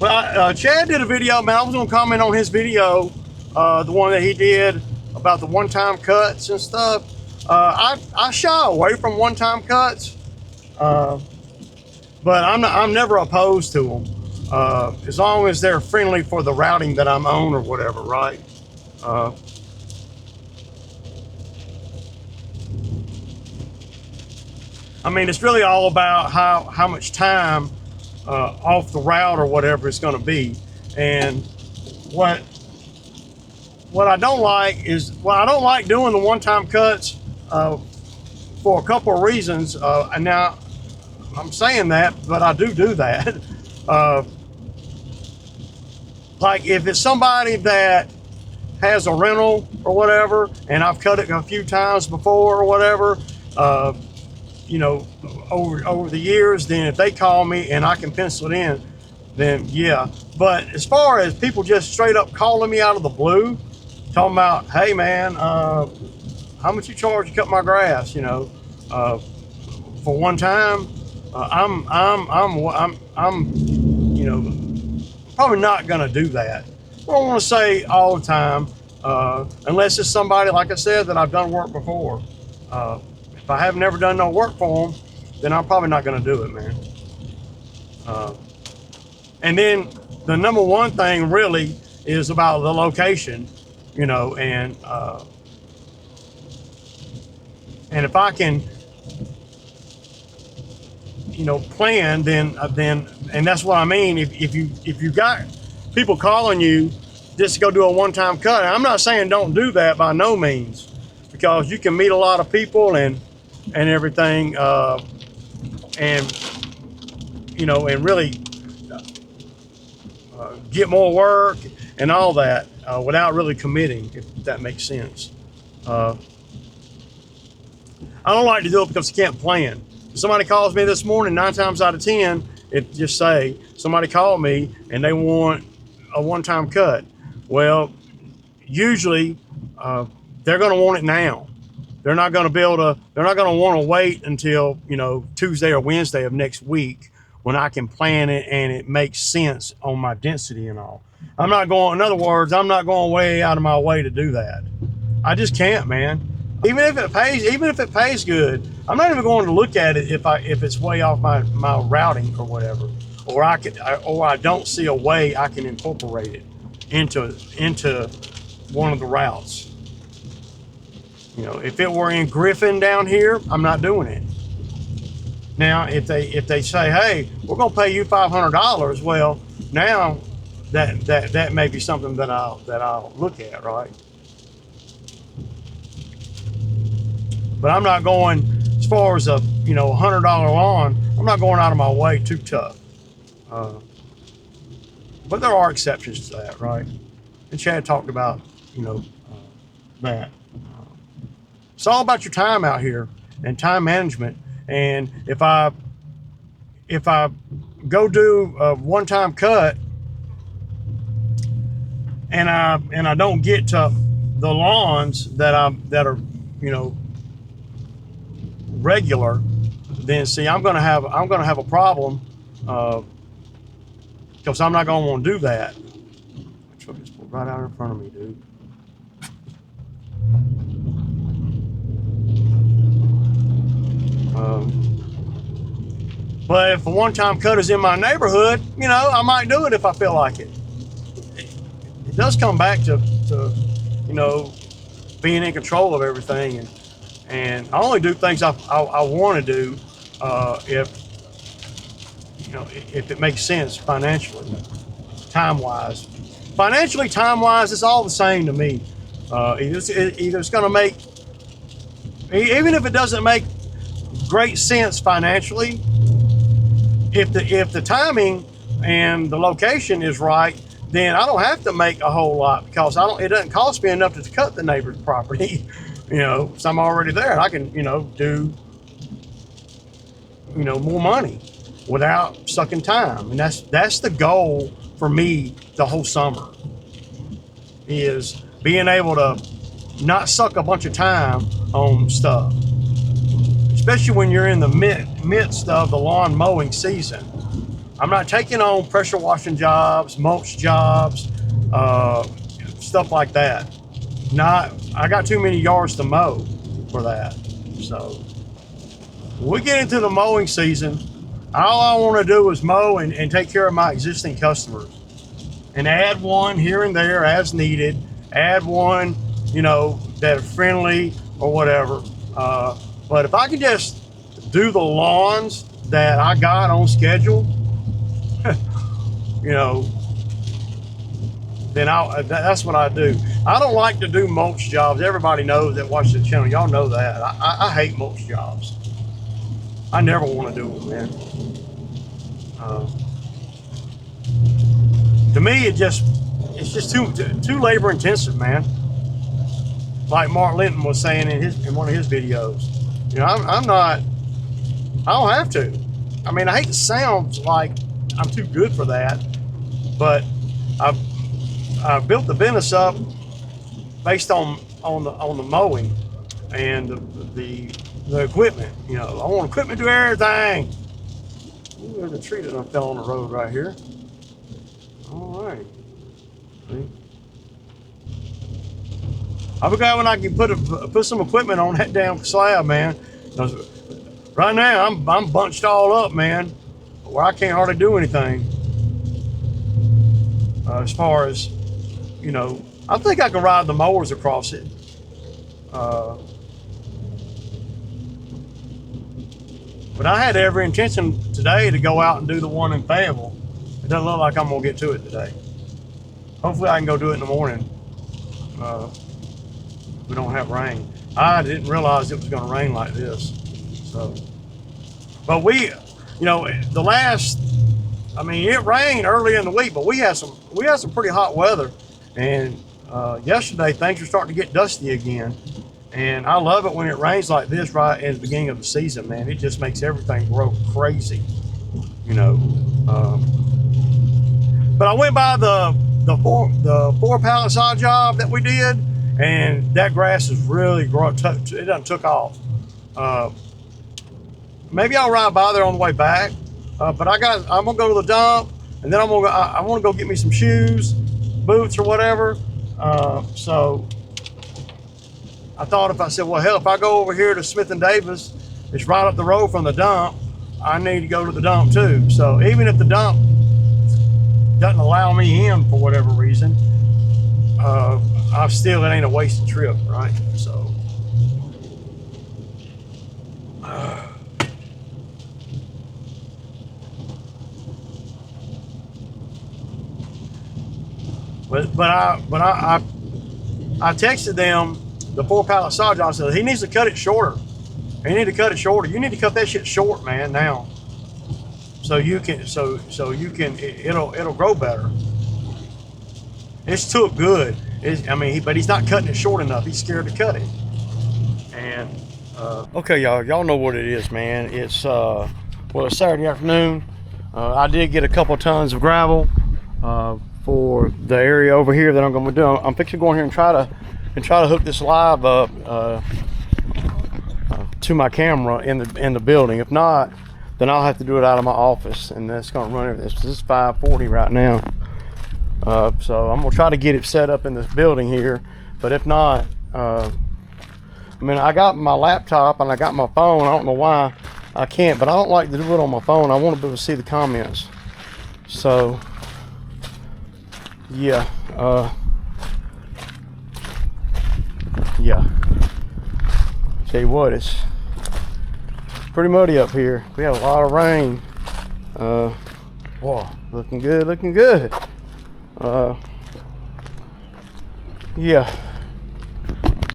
Well, Chad did a video, man. I was gonna comment on his video, the one that he did about the one-time cuts and stuff. I shy away from one-time cuts, but I'm never opposed to them, as long as they're friendly for the routing that I'm on or whatever, right? I mean, it's really all about how much time off the route or whatever it's going to be. And what I don't like is, well, I don't like doing the one-time cuts for a couple of reasons. And now I'm saying that, but I do that. Like if it's somebody that has a rental or whatever, and I've cut it a few times before or whatever, you know, over the years, then if they call me and I can pencil it in, then yeah. But as far as people just straight up calling me out of the blue, talking about, hey man, how much you charge to cut my grass, you know, for one time, I'm you know, probably not gonna do that. I don't want to say all the time, unless it's somebody, like I said, that I've done work before. If I have never done no work for them, then I'm probably not going to do it, man. And then the number one thing really is about the location, you know, and if I can, you know, plan, then and that's what I mean. If you got people calling you just to go do a one-time cut, and I'm not saying don't do that by no means, because you can meet a lot of people and everything, and you know, and really get more work and all that without really committing, if that makes sense. I don't like to do it because I can't plan. If somebody calls me this morning, 9 times out of 10, it just say somebody called me and they want a one-time cut. Well, usually they're going to want it now. They're not going to be able to, they're not going to want to wait until, you know, Tuesday or Wednesday of next week when I can plan it and it makes sense on my density and all. I'm not going, in other words, I'm not going way out of my way to do that. I just can't, man. Even if it pays good, I'm not even going to look at it if it's way off my routing or whatever, or I don't see a way I can incorporate it into one of the routes. You know, if it were in Griffin down here, I'm not doing it. Now, if they say, hey, we're gonna pay you $500, well, now that may be something that I'll look at, right? But I'm not going, as far as a, you know, $100 lawn, I'm not going out of my way too tough. But there are exceptions to that, right? And Chad talked about, you know, that. It's all about your time out here and time management. And if I go do a one-time cut and I don't get to the lawns that are, you know, regular, then see, I'm gonna have a problem, because I'm not gonna want to do that. The truck just pulled right out in front of me, dude. But if a one-time cut is in my neighborhood, you know, I might do it if I feel like it. It does come back to you know, being in control of everything, and I only do things I want to do if, you know, if it makes sense financially, time-wise. Financially, time-wise, it's all the same to me. Either it's going to make, even if it doesn't make great sense financially, if the timing and the location is right, then I don't have to make a whole lot, because it doesn't cost me enough to cut the neighbor's property. You know, so I'm already there and I can, you know, do, you know, more money without sucking time. And that's the goal for me the whole summer, is being able to not suck a bunch of time on stuff, especially when you're in the midst of the lawn mowing season. I'm not taking on pressure washing jobs, mulch jobs, stuff like that. I got too many yards to mow for that. So when we get into the mowing season, all I want to do is mow and take care of my existing customers, and add one here and there as needed. Add one, that are friendly or whatever. But if I can just do the lawns that I got on schedule, then that's what I do. I don't like to do mulch jobs. Everybody knows that watches the channel. Y'all know that. I hate mulch jobs. I never want to do them, man. To me, it's just too labor intensive, man. Like Mark Linton was saying in one of his videos. I don't have to. I mean, I hate to sound like I'm too good for that, but I've built the business up based on the mowing and the equipment. I want equipment to do everything. Ooh, there's a tree that fell on the road right here. All right. See? I'll be glad when I can put some equipment on that damn slab, man. Right now, I'm bunched all up, man, where I can't hardly do anything. As far as, I think I can ride the mowers across it. But I had every intention today to go out and do the one in Fayetteville. It doesn't look like I'm gonna get to it today. Hopefully I can go do it in the morning. We don't have rain. I didn't realize it was gonna rain like this. So, but it rained early in the week, but we had some pretty hot weather. And yesterday things are starting to get dusty again. And I love it when it rains like this right at the beginning of the season, man. It just makes everything grow crazy, But I went by the 4 pallet saw job that we did, and that grass is really growing. It done took off. Maybe I'll ride by there on the way back. But I'm gonna go to the dump, and then I want to go get me some shoes, boots, or whatever. So I thought if I go over here to Smith and Davis, it's right up the road from the dump. I need to go to the dump too. So even if the dump doesn't allow me in for whatever reason, it ain't a wasted trip, right? So. But I texted them the 4 pallet saw job. I said he needs to cut it shorter. You need to cut it shorter. You need to cut that shit short, man, now. So it'll grow better. It's took good. But he's not cutting it short enough. He's scared to cut it. And okay, y'all know what it is, man. It's it's Saturday afternoon. I did get a couple tons of gravel for the area over here that I'm going to do. I'm fixing to go in here and try to hook this live up to my camera in the building. If not, then I'll have to do it out of my office, and that's going to run everything. This is 540 right now, so I'm going to try to get it set up in this building here. But if not, I got my laptop and I got my phone. I don't know why I can't, but I don't like to do it on my phone. I want to be able to see the comments. So yeah, tell you what, it's pretty muddy up here. We had a lot of rain. Whoa, looking good. Yeah.